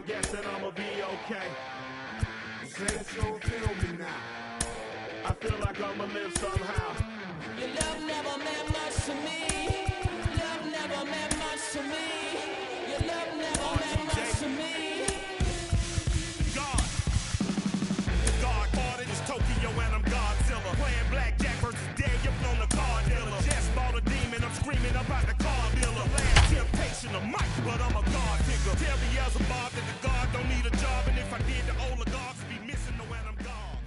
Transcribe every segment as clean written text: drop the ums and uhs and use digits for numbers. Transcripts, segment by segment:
guess that I'ma be okay. Say it's gonna feel me now. I feel like I'ma live somehow. Your love never meant much to me. Love never meant much to me. Your love never meant much to me. God ordered is Tokyo and I'm Godzilla. Playing blackjack versus Daniel on the car dealer. Just bought a demon, I'm screaming about the car dealer. Last temptation of Mike, but I'm a God digger. Tell me as a Bob that the God don't need a job, and if I did, the oligarchs would be missing the when I'm gone.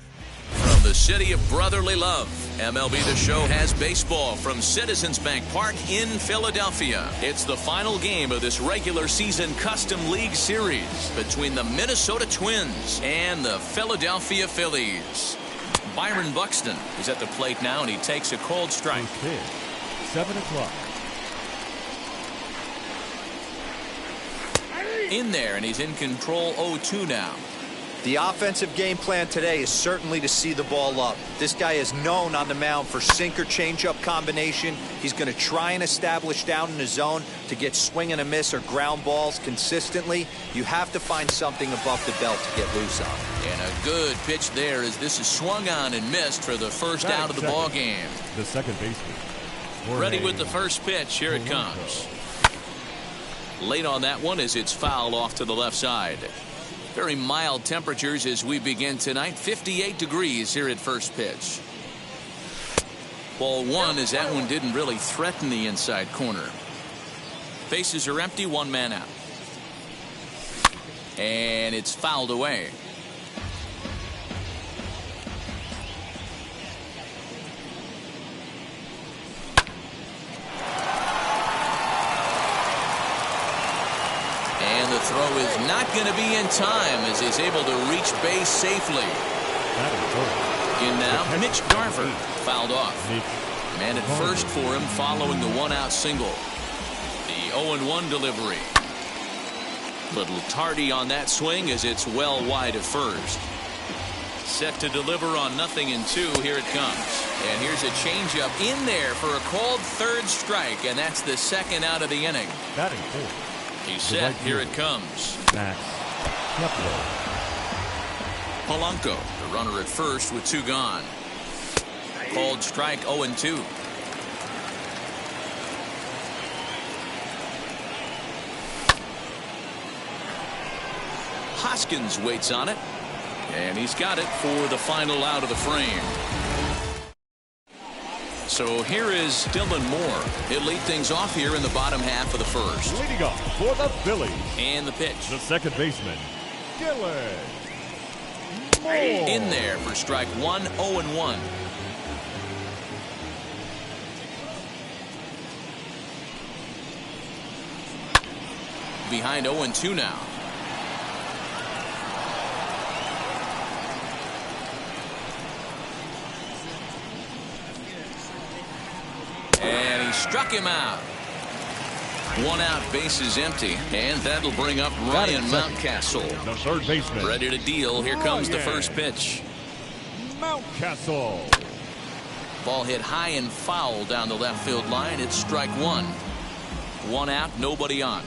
From the city of brotherly love, MLB The Show has baseball from Citizens Bank Park in Philadelphia. It's the final game of this regular season Custom League Series between the Minnesota Twins and the Philadelphia Phillies. Byron Buxton is at the plate now, and he takes a cold strike. Okay. 7 o'clock. In there, and he's in control 0-2 now. The offensive game plan today is certainly to see the ball up. This guy is known on the mound for sinker changeup combination. He's going to try and establish down in the zone to get swing and a miss or ground balls consistently. You have to find something above the belt to get loose on. And a good pitch there as this is swung on and missed for the first out of the ball game. The second baseman. Ready with the first pitch. Here it comes. Late on that one as it's fouled off to the left side. Very mild temperatures as we begin tonight. 58 degrees here at first pitch. Ball one as that one didn't really threaten the inside corner. Bases are empty, one man out. And it's fouled away. And the throw is not going to be in time as he's able to reach base safely. In now, Mitch Garver fouled off. Man at first for him following the one-out single. The 0-1 delivery. Little tardy on that swing as it's well wide of first. Set to deliver on 0-2. Here it comes. And here's a changeup in there for a called third strike, and that's the second out of the inning. Batting fourth. He's set. Here it comes. Max Polanco, the runner at first with two gone. Called strike 0-2. Hoskins waits on it, and he's got it for the final out of the frame. So here is Dylan Moore. He'll lead things off here in the bottom half of the first. Leading off for the Phillies. And the pitch. The second baseman, Dylan Moore. In there for strike one, 0-1. Behind 0-2 now. And he struck him out. One out, bases empty, and that'll bring up Ryan Mountcastle. The third baseman. Ready to deal. Here comes the first pitch. Mountcastle. Ball hit high and foul down the left field line. It's strike one. One out, nobody on.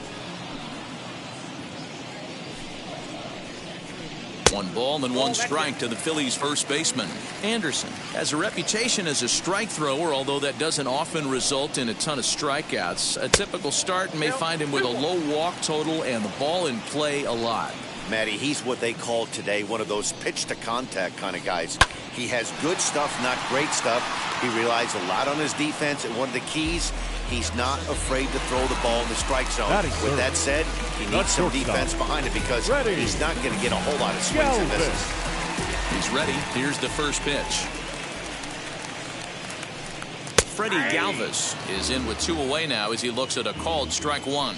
One ball and one strike to the Phillies first baseman. Anderson has a reputation as a strike thrower, although that doesn't often result in a ton of strikeouts. A typical start may find him with a low walk total and the ball in play a lot. Matty, he's what they call today one of those pitch to contact kind of guys. He has good stuff, not great stuff. He relies a lot on his defense, and one of the keys, he's not afraid to throw the ball in the strike zone. With that said, he needs some defense behind it because he's not going to get a whole lot of swings and misses. He's ready. Here's the first pitch. Freddie Galvis is in with two away now as he looks at a called strike one.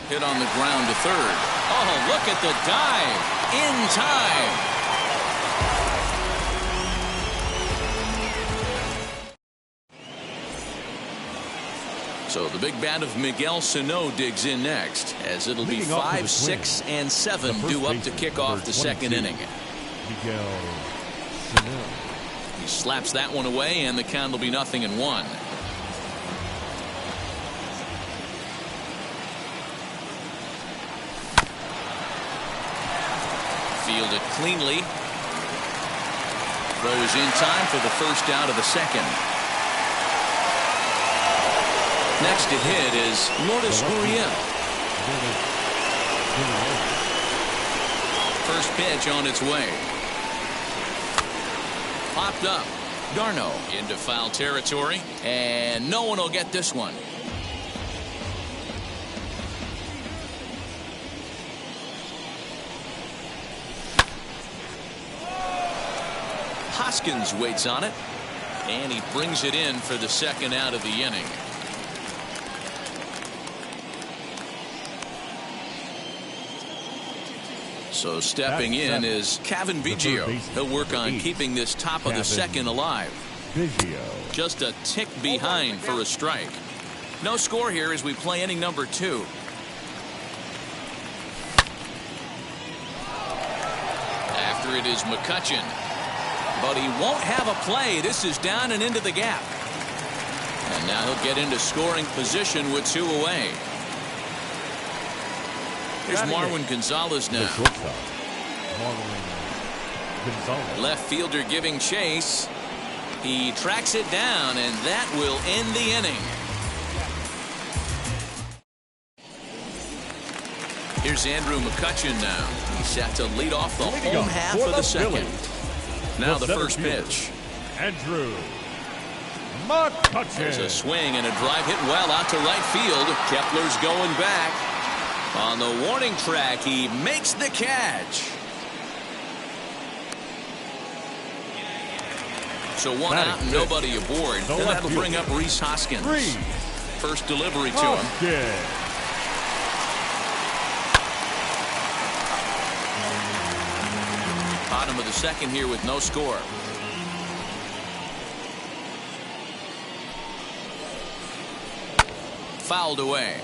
Hit on the ground to third. Oh, look at the dive. In time. So the big bat of Miguel Sano digs in next, as it'll be 5, 6, and 7 due up to kick off the second inning. Miguel Sano. He slaps that one away, and the count will be 0-1. Fielded cleanly. Throws in time for the first out of the second. Next to hit is Lourdes Gurriel. First pitch on its way. Popped up. Darno into foul territory, and no one will get this one. Hoskins waits on it, and he brings it in for the second out of the inning. So stepping in is Cavan Biggio. He'll work on keeping this top of the second alive. Just a tick behind for a strike. No score here as we play inning number 2. After it is McCutchen. But he won't have a play. This is down and into the gap. And now he'll get into scoring position with 2 away. Here's Marwin Gonzalez now. Left fielder giving chase. He tracks it down, and that will end the inning. Here's Andrew McCutchen now. He's set to lead off the home half of the second. Now the first pitch. Andrew McCutchen. There's a swing and a drive hit well out to right field. Kepler's going back. On the warning track, he makes the catch. So one out and nobody aboard. And that'll bring up Rhys Hoskins. First delivery to him. Bottom of the second here with no score. Fouled away.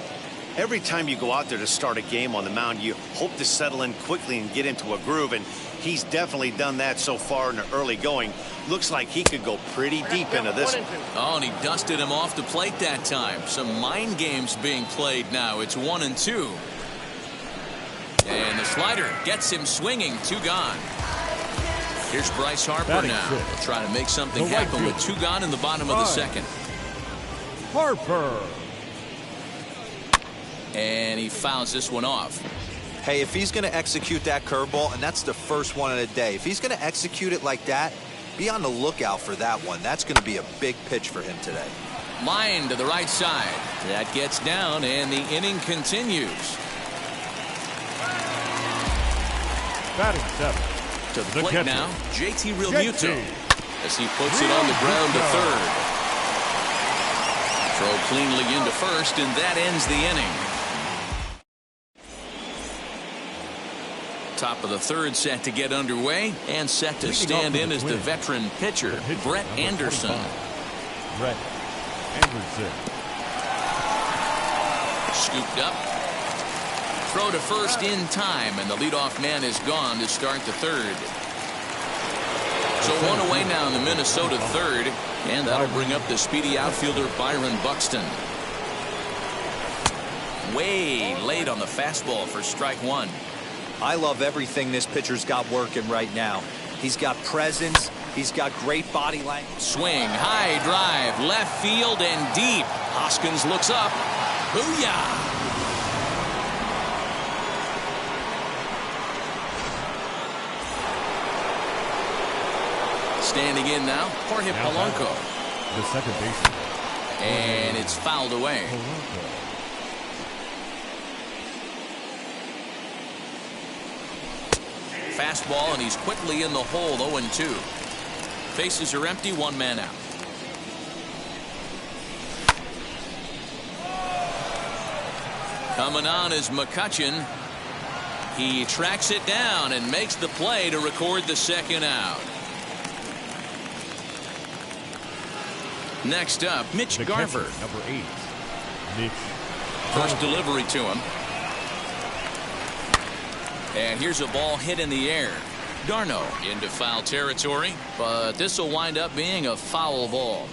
Every time you go out there to start a game on the mound, you hope to settle in quickly and get into a groove, and he's definitely done that so far in the early going. Looks like he could go pretty deep into this one. Oh, and he dusted him off the plate that time. Some mind games being played now. It's 1-2. And the slider gets him swinging. 2 gone. Here's Bryce Harper now. He'll try to make something happen with 2 gone in the bottom of the second. Harper. And he fouls this one off. Hey, if he's going to execute that curveball, and that's the first one of the day, if he's going to execute it like that, be on the lookout for that one. That's going to be a big pitch for him today. Line to the right side. That gets down, and the inning continues. Batting 7. To the plate now, JT Realmuto, as he puts it on the ground to third. Throw cleanly into first, and that ends the inning. Top of the third set to get underway, and set to stand in as the veteran pitcher, Brett Anderson. Brett Anderson. Scooped up. Throw to first in time, and the leadoff man is gone to start the third. So 1 away now in the Minnesota third, and that'll bring up the speedy outfielder Byron Buxton. Way late on the fastball for strike 1. I love everything this pitcher's got working right now. He's got presence. He's got great body language. Swing, high drive, left field and deep. Hoskins looks up. Booyah! Standing in now, Jorge Polanco. The second baseman. And it's fouled away. Fastball, and he's quickly in the hole, 0-2. Bases are empty, 1 man out. Coming on is McCutchen. He tracks it down and makes the play to record the second out. Next up, Mitch Garver. Number 8. Mitch. First delivery to him. And here's a ball hit in the air. Darno into foul territory, but this will wind up being a foul ball.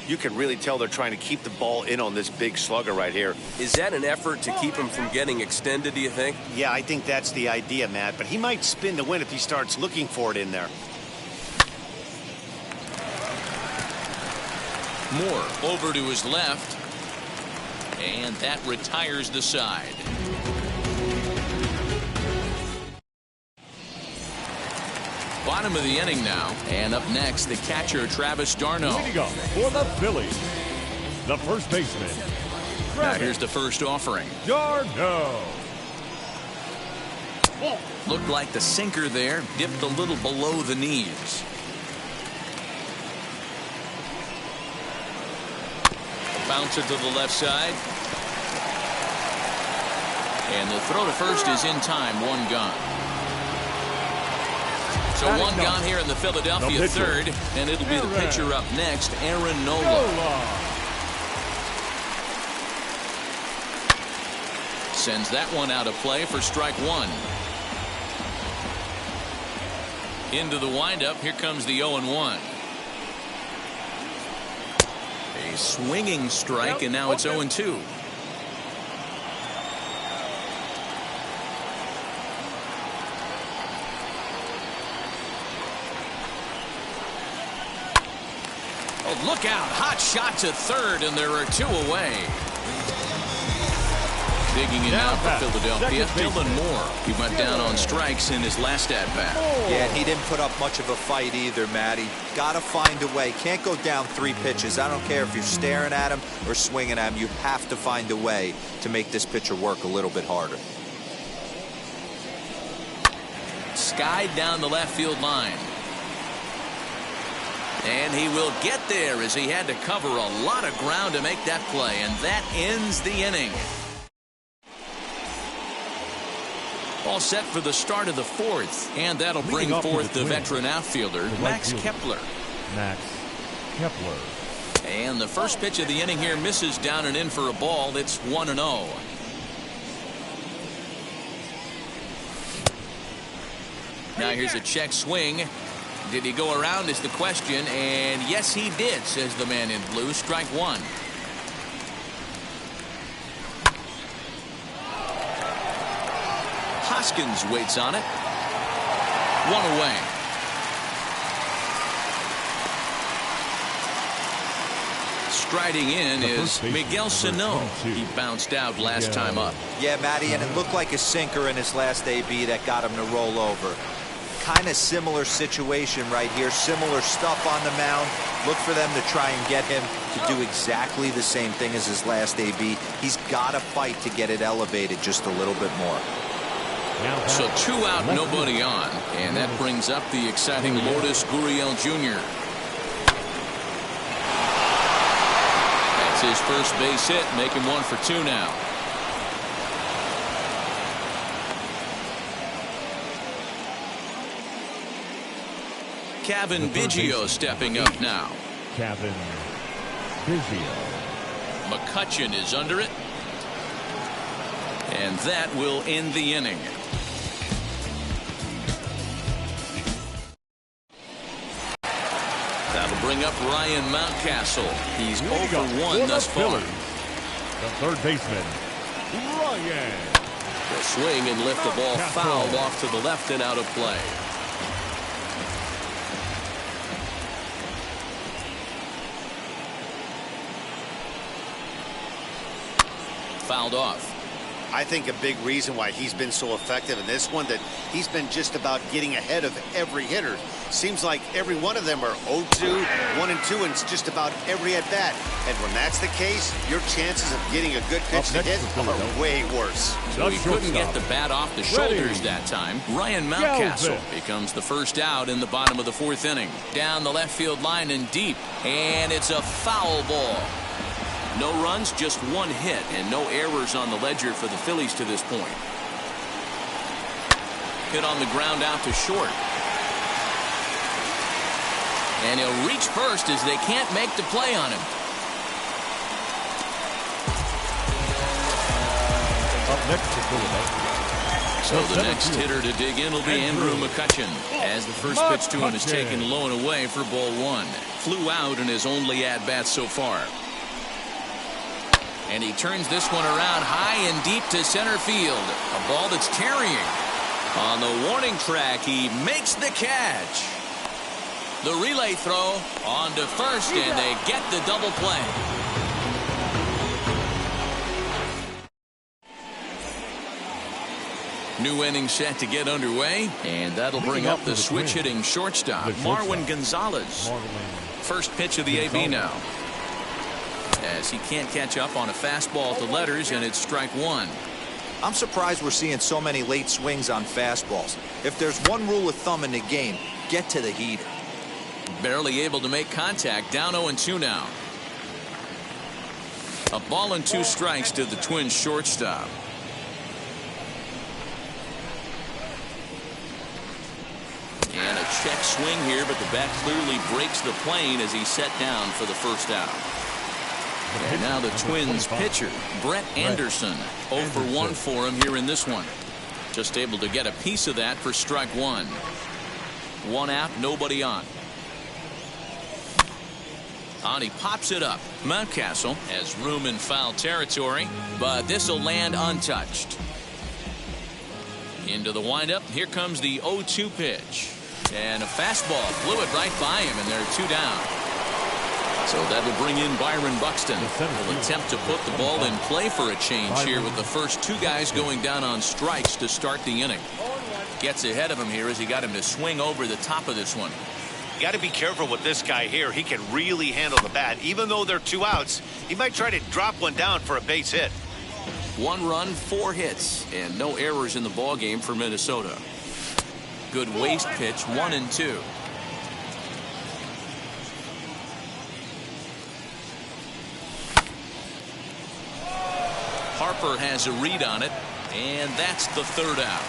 You can really tell they're trying to keep the ball in on this big slugger right here. Is that an effort to keep him from getting extended, do you think? Yeah, I think that's the idea, Matt. But he might spin to win if he starts looking for it in there. Moore over to his left. And that retires the side. Bottom of the inning now. And up next, the catcher, Travis d'Arnaud. Leading up for the Phillies, the first baseman. Now here's the first offering. d'Arnaud. Looked like the sinker there dipped a little below the knees. Bouncer to the left side. And the throw to first is in time. One gone. So one gone here in the Philadelphia third, and it'll be the pitcher up next, Aaron Nola. Sends that one out of play for strike one. Into the windup, here comes the 0-1. A swinging strike, and now it's 0-2. Oh, look out. Hot shot to third, and there are two away. Digging in now for Philadelphia, Dylan Moore. He went down on strikes in his last at-bat. Yeah, and he didn't put up much of a fight either, Matty. Got to find a way. Can't go down 3 pitches. I don't care if you're staring at him or swinging at him. You have to find a way to make this pitcher work a little bit harder. Skied down the left field line. And he will get there as he had to cover a lot of ground to make that play. And that ends the inning. All set for the start of the fourth. And that'll bring forth the veteran outfielder, Max Kepler. Max Kepler. And the first pitch of the inning here misses down and in for a ball. It's 1-0. Now here's a check swing. Did he go around is the question, and yes he did, says the man in blue. Strike one. Hoskins waits on it. One away. Striding in is Miguel Sano. He bounced out last time up. Yeah, Matty, and it looked like a sinker in his last AB that got him to roll over. Kind of similar situation right here. Similar stuff on the mound. Look for them to try and get him to do exactly the same thing as his last AB. He's got to fight to get it elevated just a little bit more. So 2 out, nobody on. And that brings up the exciting Lourdes Gurriel Jr. That's his first base hit, making 1 for 2 now. Kevin Biggio stepping up now. Kevin Biggio. McCutchen is under it. And that will end the inning. That'll bring up Ryan Mountcastle. He's 0 for 1 thus far. The third baseman, Ryan. The swing and lift the ball fouled off to the left and out of play. Fouled off. I think a big reason why he's been so effective in this one, that he's been just about getting ahead of every hitter. Seems like every one of them are 0-2, 1-2, and it's just about every at-bat. And when that's the case, your chances of getting a good pitch to hit are way worse. So he couldn't get the bat off the shoulders that time. Ryan Mountcastle becomes the first out in the bottom of the fourth inning. Down the left field line and deep. And it's a foul ball. No runs, just 1 hit, and no errors on the ledger for the Phillies to this point. Hit on the ground out to short. And he'll reach first as they can't make the play on him. Up next to Philadelphia. So the next hitter to dig in will be Andrew McCutchen, as the first pitch to him is taken low and away for ball 1. Flew out in his only at-bat so far. And he turns this one around high and deep to center field. A ball that's carrying. On the warning track, he makes the catch. The relay throw on to first, and they get the double play. New inning set to get underway, and that'll bring up the switch-hitting shortstop, Marwin Gonzalez. First pitch of the AB now. As he can't catch up on a fastball to letters, and it's strike one. I'm surprised we're seeing so many late swings on fastballs. If there's one rule of thumb in the game, get to the heater. Barely able to make contact. Down 0-2 now. A ball and 2 strikes to the Twins shortstop. And a check swing here, but the bat clearly breaks the plane as he's set down for the first out. And now the Twins pitcher, Brett Anderson. 0 for 1 for him here in this one. Just able to get a piece of that for strike one. 1 out, nobody on. And he pops it up. Mountcastle has room in foul territory, but this will land untouched. Into the windup. Here comes the 0-2 pitch. And a fastball flew it right by him, and there are 2 down. So that'll bring in Byron Buxton. Will attempt to put the ball in play for a change here with the first 2 guys going down on strikes to start the inning. Gets ahead of him here as he got him to swing over the top of this one. You got to be careful with this guy here. He can really handle the bat. Even though they're 2 outs, he might try to drop one down for a base hit. 1 run, 4 hits, and no errors in the ball game for Minnesota. Good waist pitch, 1-2. Harper has a read on it, and that's the 3rd out.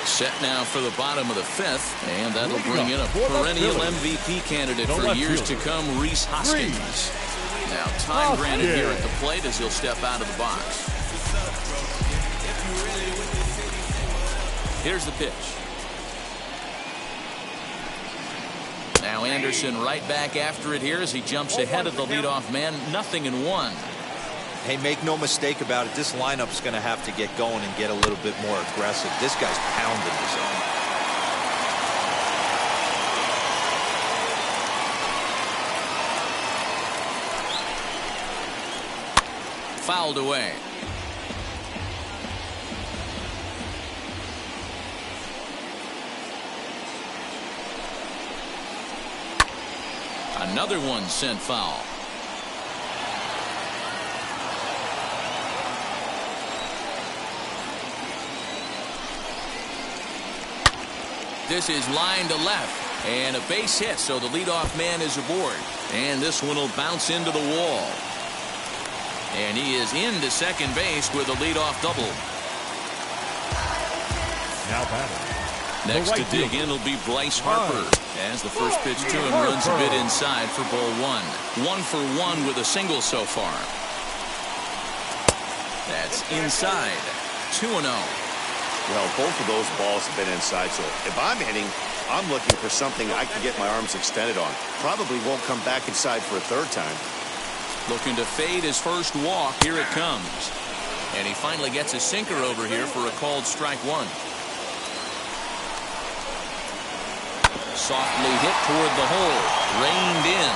Set now for the bottom of the 5th, and that'll bring in a perennial MVP candidate for years to come, Rhys Hoskins. Now time granted here at the plate as he'll step out of the box. Here's the pitch. Now Anderson right back after it here as he jumps ahead of the leadoff man. 0-1. Hey, make no mistake about it. This lineup's going to have to get going and get a little bit more aggressive. This guy's pounding the zone. Fouled away. Another one sent foul. This is line to left, and a base hit, so the leadoff man is aboard. And this one will bounce into the wall. And he is into second base with a leadoff double. Now batting. Next to dig in will be Bryce Harper. As the first pitch to him runs a bit inside for ball 1. 1 for 1 with a single so far. That's inside. 2-0. Well, both of those balls have been inside, so if I'm hitting, I'm looking for something I can get my arms extended on. Probably won't come back inside for a 3rd time. Looking to fade his first walk. Here it comes. And he finally gets a sinker over here for a called strike 1. Softly hit toward the hole. Reined in.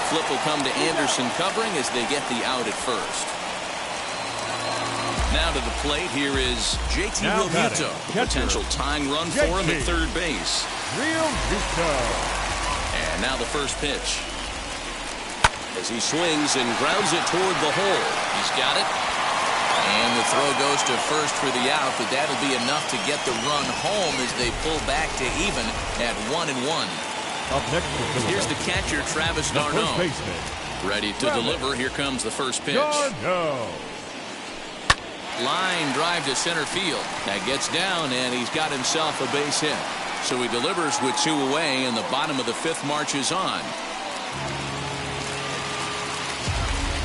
Flip will come to Anderson covering as they get the out at first. Now to the plate, here is JT Realmuto. Potential tying run for him at third base. Realmuto. And now the first pitch. As he swings and grounds it toward the hole. He's got it. And the throw goes to first for the out, but that'll be enough to get the run home as they pull back to even at 1-1. Up next, here's the catcher, Travis d'Arnaud. Ready to deliver. Here comes the first pitch. Line drive to center field. That gets down, and he's got himself a base hit. So he delivers with 2 away, and the bottom of the 5th marches on.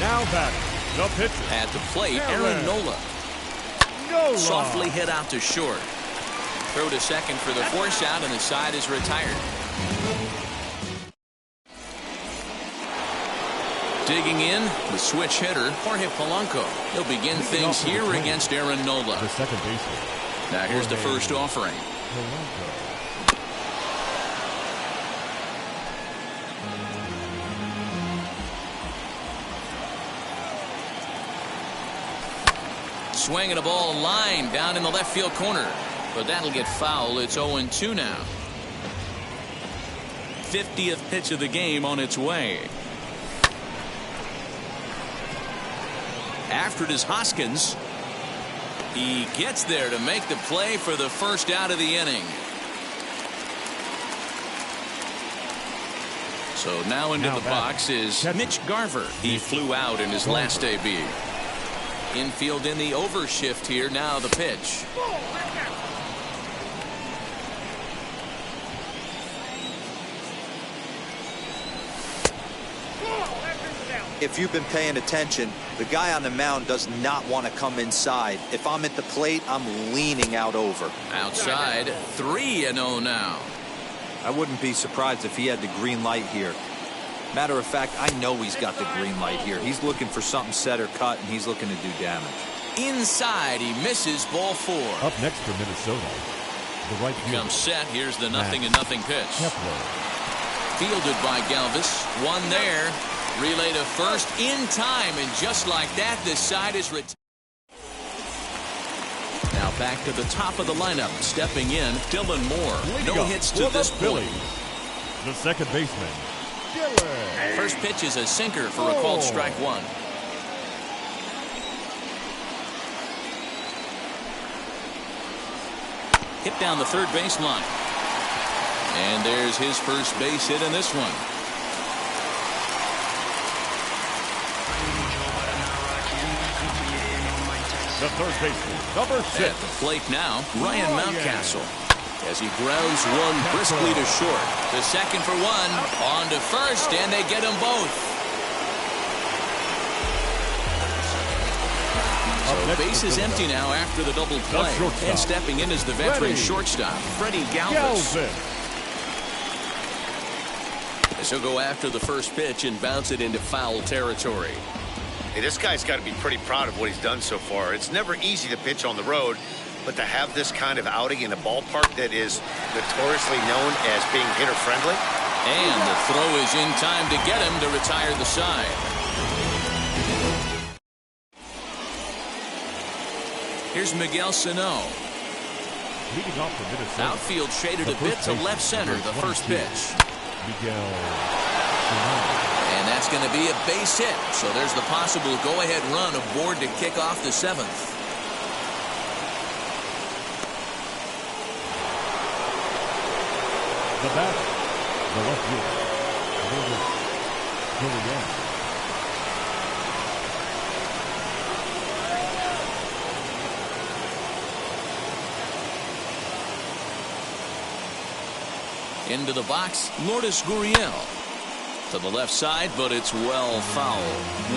Now batting, the pitcher. At the plate, Aaron Nola. Softly hit out to short. Throw to second for the force out, and the side is retired. Digging in, the switch hitter, Jorge Polanco. He'll begin things here against Aaron Nola. The second baseman. Now here's the first offering. Swinging a ball line down in the left field corner. But that'll get foul. It's 0-2 now. 50th pitch of the game on its way. After it is Hoskins. He gets there to make the play for the first out of the inning. So now into the box is Mitch Garver. He flew out in his last AB. Infield in the overshift here. Now the pitch. If you've been paying attention, the guy on the mound does not want to come inside. If I'm at the plate, I'm leaning out over. Outside, 3-0 now. I wouldn't be surprised if he had the green light here. Matter of fact, I know he's got the green light here. He's looking for something set or cut, and he's looking to do damage. Inside, he misses ball 4. Up next for Minnesota, the right fielder. Comes set. Here's the 0-0 pitch. Kepler. Fielded by Galvis. One there. Relay to first in time, and just like that, this side is retired. Now back to the top of the lineup. Stepping in, Dylan Moore. No hits to this point. The second baseman, Dylan. First pitch is a sinker for a called strike 1. Hit down the third baseline. And there's his first base hit in this one. The third baseman, number 6. At the plate now, Ryan Mountcastle. As he grounds one briskly to short. The second for 1. On to first, and they get them both. So base is empty now after the double play. And stepping in is the veteran shortstop, Freddie Galvis. As he'll go after the first pitch and bounce it into foul territory. Hey, this guy's got to be pretty proud of what he's done so far. It's never easy to pitch on the road, but to have this kind of outing in a ballpark that is notoriously known as being hitter-friendly. And the throw is in time to get him to retire the side. Here's Miguel Sano. Leading off for Minnesota. Outfield shaded a bit to left center, the first pitch. Miguel Sano. And that's going to be a base hit. So there's the possible go-ahead run aboard to kick off the 7th. The batter, the left fielder, Into the box, Lourdes Gurriel. To the left side, but it's well foul.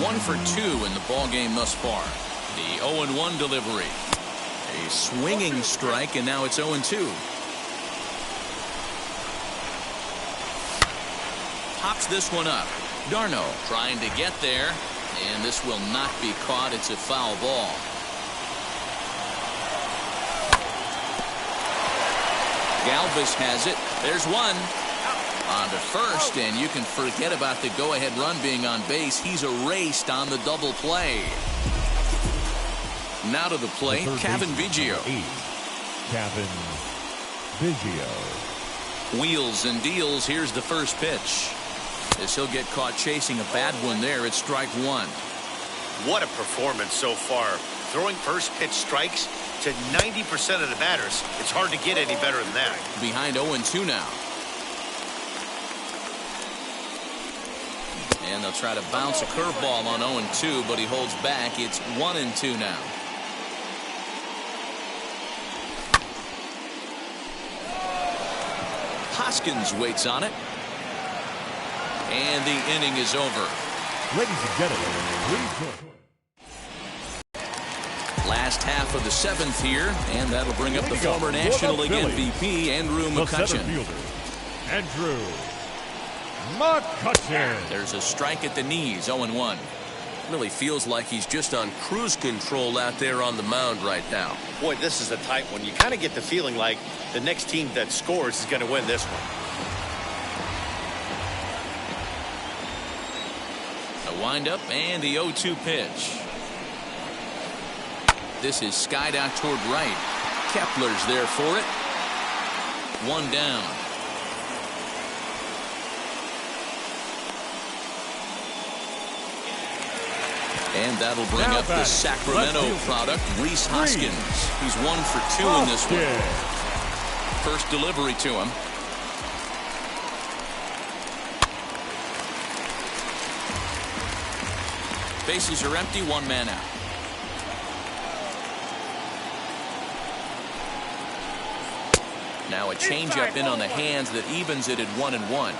1 for 2 in the ball game thus far. The 0-1 delivery. A swinging strike, and now it's 0-2. Pops this one up. Darno trying to get there, and this will not be caught. It's a foul ball. Galvis has it. There's one. On to first, and you can forget about the go-ahead run being on base. He's erased on the double play. Now to the plate, Kevin Biggio. Kevin Biggio. Wheels and deals. Here's the first pitch. As he'll get caught chasing a bad one there, it's strike 1. What a performance so far. Throwing first pitch strikes to 90% of the batters. It's hard to get any better than that. Behind 0-2 now. And they'll try to bounce a curveball on 0-2, but he holds back. It's 1-2 now. Hoskins waits on it. And the inning is over. Ladies and gentlemen, please join. Last half of the 7th here, and that'll bring up the former National League MVP, Andrew McCutchen. Andrew McCutchen. There's a strike at the knees, 0-1. Really feels like he's just on cruise control out there on the mound right now. Boy, this is a tight one. You kind of get the feeling like the next team that scores is going to win this one. The windup and the 0-2 pitch. This is skied out toward right. Kepler's there for it. 1 down. And that'll bring up the Sacramento product, Rhys Hoskins. He's 1 for 2 in this one. First delivery to him. Bases are empty, 1 man out. Now a changeup in on the hands that evens it at 1-1.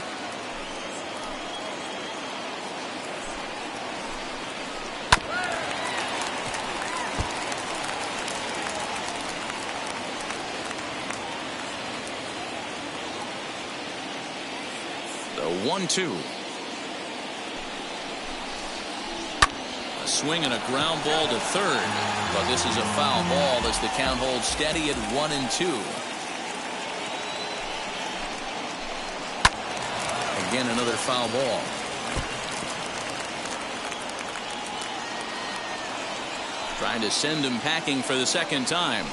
The 1-2. A swing and a ground ball to third, but this is a foul ball as the count holds steady at 1-2. Again, another foul ball. Trying to send him packing for the 2nd time.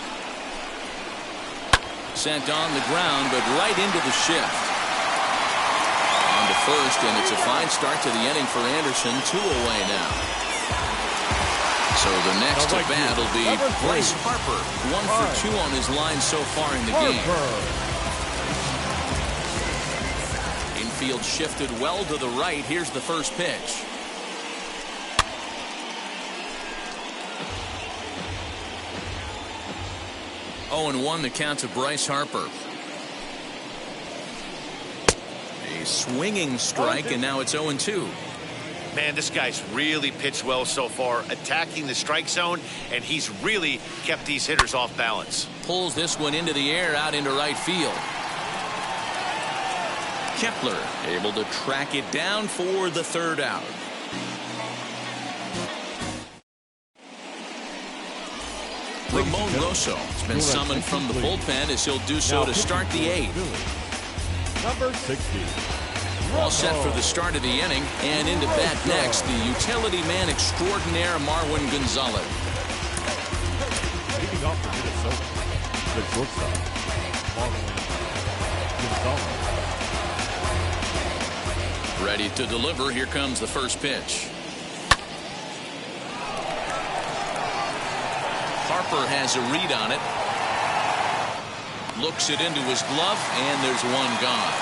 Sent on the ground, but right into the shift. On to first, and it's a fine start to the inning for Anderson. 2 away now. So the next at bat will be Bryce Harper. 1 for 2 on his line so far in the game. Infield shifted well to the right. Here's the first pitch. Oh, and 1 the count to Bryce Harper. A swinging strike, and now it's 0-2. Man, this guy's really pitched well so far, attacking the strike zone, and he's really kept these hitters off balance. Pulls this one into the air, out into right field. Kepler able to track it down for the 3rd out. Ramon Rosso has been summoned from the bullpen as he'll do so to start the 8th. Number 60. All set for the start of the inning, and into bat next, the utility man extraordinaire Marwin Gonzalez. Leading off for Minnesota, the shortstop, Marwin Gonzalez. Ready to deliver. Here comes the first pitch. Harper has a read on it. Looks it into his glove, and there's 1 gone.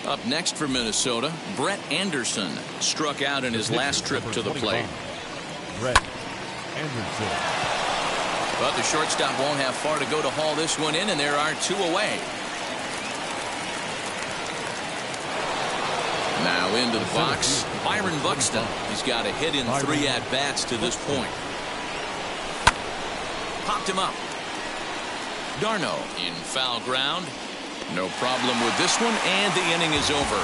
Up next for Minnesota, Brett Anderson struck out in his last trip to the plate. Brett Anderson. But the shortstop won't have far to go to haul this one in, and there are 2 away. Now into the box, Byron Buxton. He's got a hit in 3 at-bats to this point. Popped him up. Darno in foul ground. No problem with this one, and the inning is over.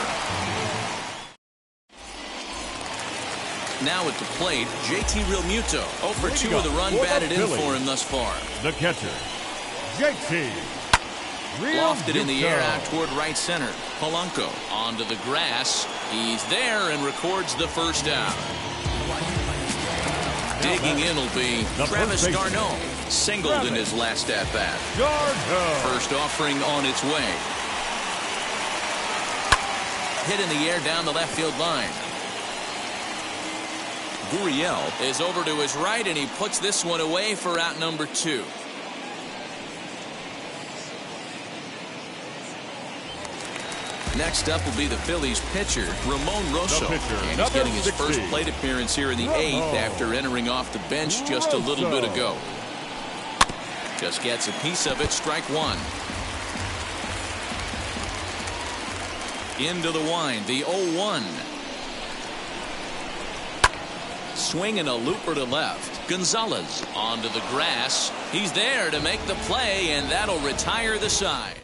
Now at the plate, JT Realmuto. 0 for 2 of the run batted in for him thus far. The catcher, JT Lofted in the air out toward right center. Polanco onto the grass. He's there and records the first out. Digging in will be Travis d'Arnaud. Singled in his last at-bat. First offering on its way. Hit in the air down the left field line. Gurriel is over to his right, and he puts this one away for out number 2. Next up will be the Phillies pitcher, Ramon Rosso. And he's getting his first plate appearance here in the 8th after entering off the bench just a little bit ago. Just gets a piece of it, strike 1. Into the wind, the 0-1. Swing and a looper to left. Gonzalez onto the grass. He's there to make the play, and that'll retire the side.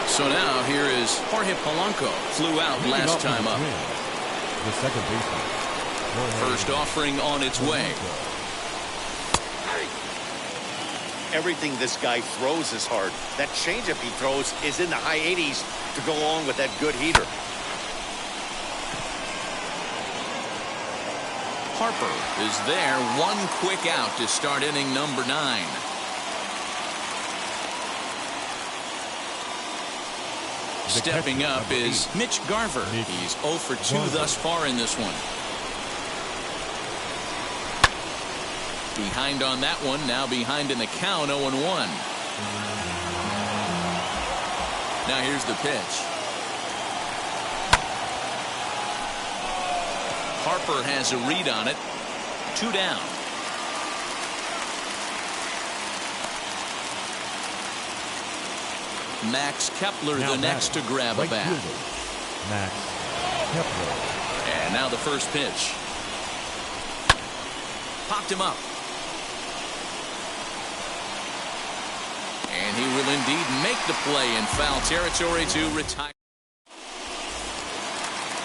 So now here is Jorge Polanco. Flew out last time up. The second baseman. First offering on its way. Everything this guy throws is hard. That changeup he throws is in the high 80s to go along with that good heater. Harper is there. One quick out to start inning number 9. Stepping up is Mitch Garver. He's 0 for 2 thus far in this one. Behind on that one, now behind in the count, 0-1. Now here's the pitch. Harper has a read on it. 2 down. Max Kepler the next to grab a bat. Max Kepler. And now the first pitch. Popped him up. And he will indeed make the play in foul territory to retire.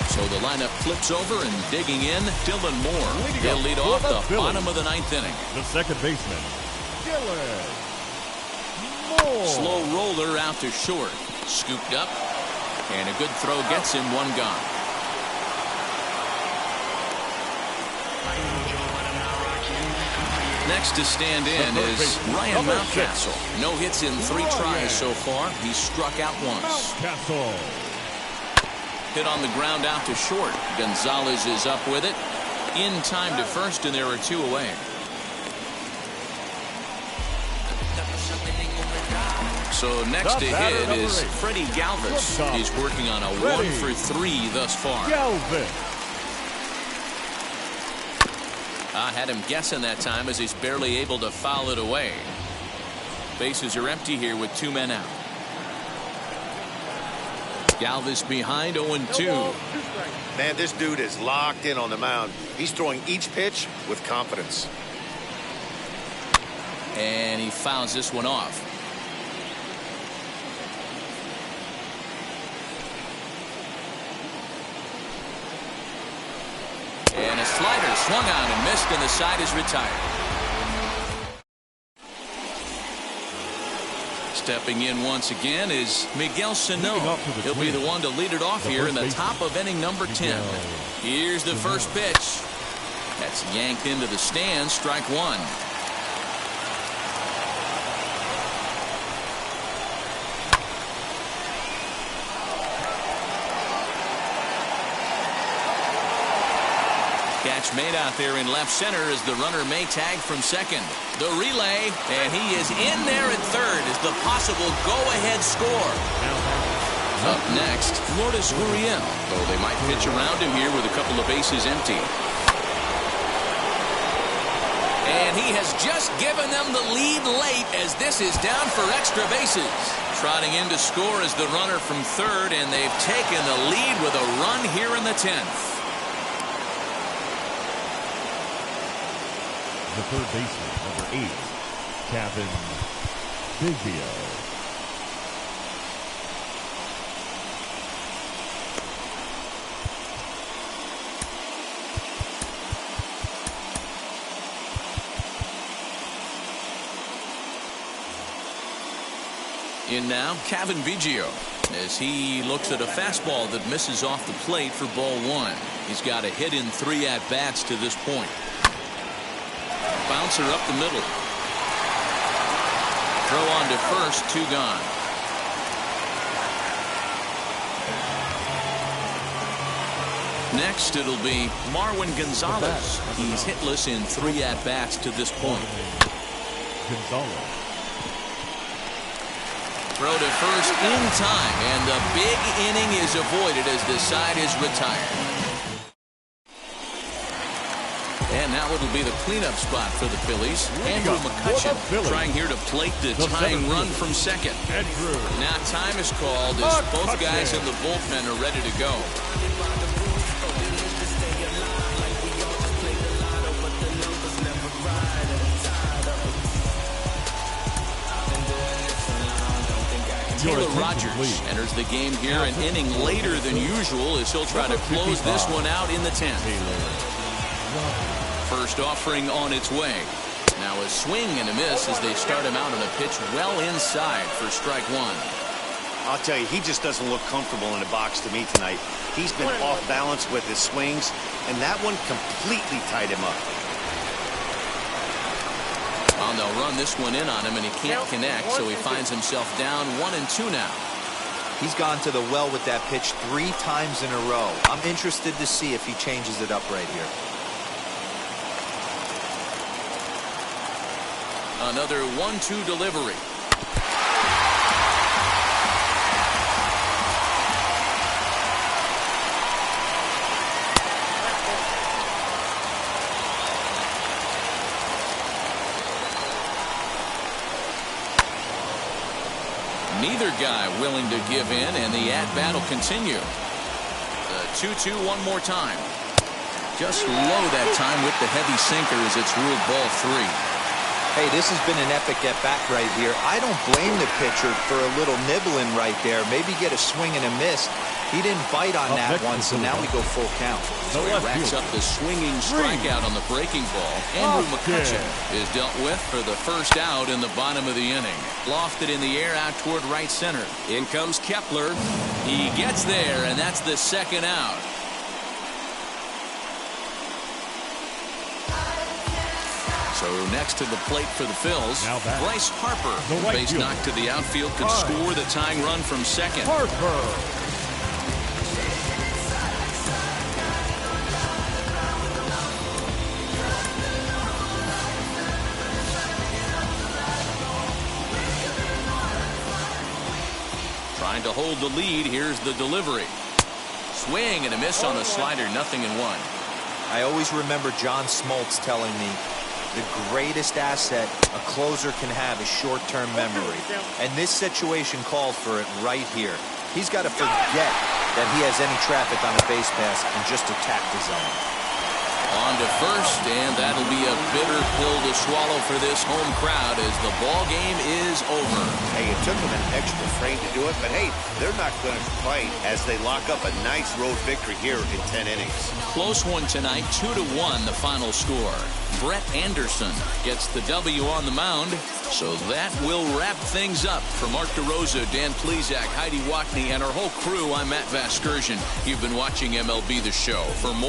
So the lineup flips over, and digging in, Dylan Moore. He'll lead off the bottom of the 9th inning. The second baseman, Dylan Moore. Slow roller out to short. Scooped up. And a good throw gets him 1 gone. Next to stand in is Ryan Mountcastle. No hits in 3 tries so far. He's struck out once. Mountcastle. Hit on the ground out to short. Gonzalez is up with it. In time to first, and there are 2 away. So next to hit is Freddie Galvis. He's working on a 1 for 3 thus far. Galvis. I had him guessing that time, as he's barely able to foul it away. Bases are empty here with 2 men out. Galvis behind, 0-2. Man, this dude is locked in on the mound. He's throwing each pitch with confidence. And he fouls this one off. And a slider swung on and missed, and the side is retired. Stepping in once again is Miguel Sano. He'll be the one to lead it off here in the top of inning number 10. Here's the first pitch. That's yanked into the stands. Strike 1. Catch made out there in left center as the runner may tag from second. The relay, and he is in there at third as the possible go-ahead score. Up next, Lourdes Gurriel, though they might pitch around him here with a couple of bases empty. And he has just given them the lead late as this is down for extra bases. Trotting in to score is the runner from third, and they've taken the lead with a run here in the 10th. The third baseman, number 8, Kevin Biggio. In now, Kevin Biggio, as he looks at a fastball that misses off the plate for ball 1. He's got a hit in 3 at-bats to this point. Bouncer up the middle. Throw on to first, 2 gone. Next, it'll be Marwin Gonzalez. He's hitless in 3 at-bats to this point. Gonzalez. Throw to first in time, and the big inning is avoided as the side is retired. And now it'll be the cleanup spot for the Phillies. Andrew McCutcheon trying here to plate the tying run from second. Now time is called as both guys in the bullpen are ready to go. Taylor Rogers enters the game here an inning later than usual as he'll try to close this one out in the 10th. First offering on its way. Now a swing and a miss as they start him out on a pitch well inside for strike one. I'll tell you, he just doesn't look comfortable in the box to me tonight. He's been off balance with his swings, and that one completely tied him up. Well, they'll run this one in on him, and he can't connect, so he finds himself down 1-2 now. He's gone to the well with that pitch 3 times in a row. I'm interested to see if he changes it up right here. Another 1-2 delivery. Neither guy willing to give in, and the at-bat will continue. The 2-2 one more time. Just low that time with the heavy sinker as it's ruled ball 3. Hey, this has been an epic at-bat right here. I don't blame the pitcher for a little nibbling right there. Maybe get a swing and a miss. He didn't bite on that one, so now we go full count. So he racks up the swinging strikeout on the breaking ball. Andrew McCutcheon is dealt with for the first out in the bottom of the inning. Lofted in the air out toward right center. In comes Kepler. He gets there, and that's the second out. So next to the plate for the Phils, Bryce Harper, base knock to the outfield, could score the tying run from second. Trying to hold the lead. Here's the delivery. Swing and a miss on the slider. 0-1. I always remember John Smoltz telling me the greatest asset a closer can have is short-term memory. And this situation called for it right here. He's got to forget that he has any traffic on a base pass and just attack the zone. On to first, and that'll be a bitter pill to swallow for this home crowd as the ball game is over. Hey, it took them an extra frame to do it, but hey, they're not going to complain as they lock up a nice road victory here in 10 innings. Close one tonight, 2-1 the final score. Brett Anderson gets the W on the mound. So that will wrap things up. For Mark DeRosa, Dan Plesac, Heidi Wackney, and our whole crew, I'm Matt Vasgersian. You've been watching MLB The Show. For more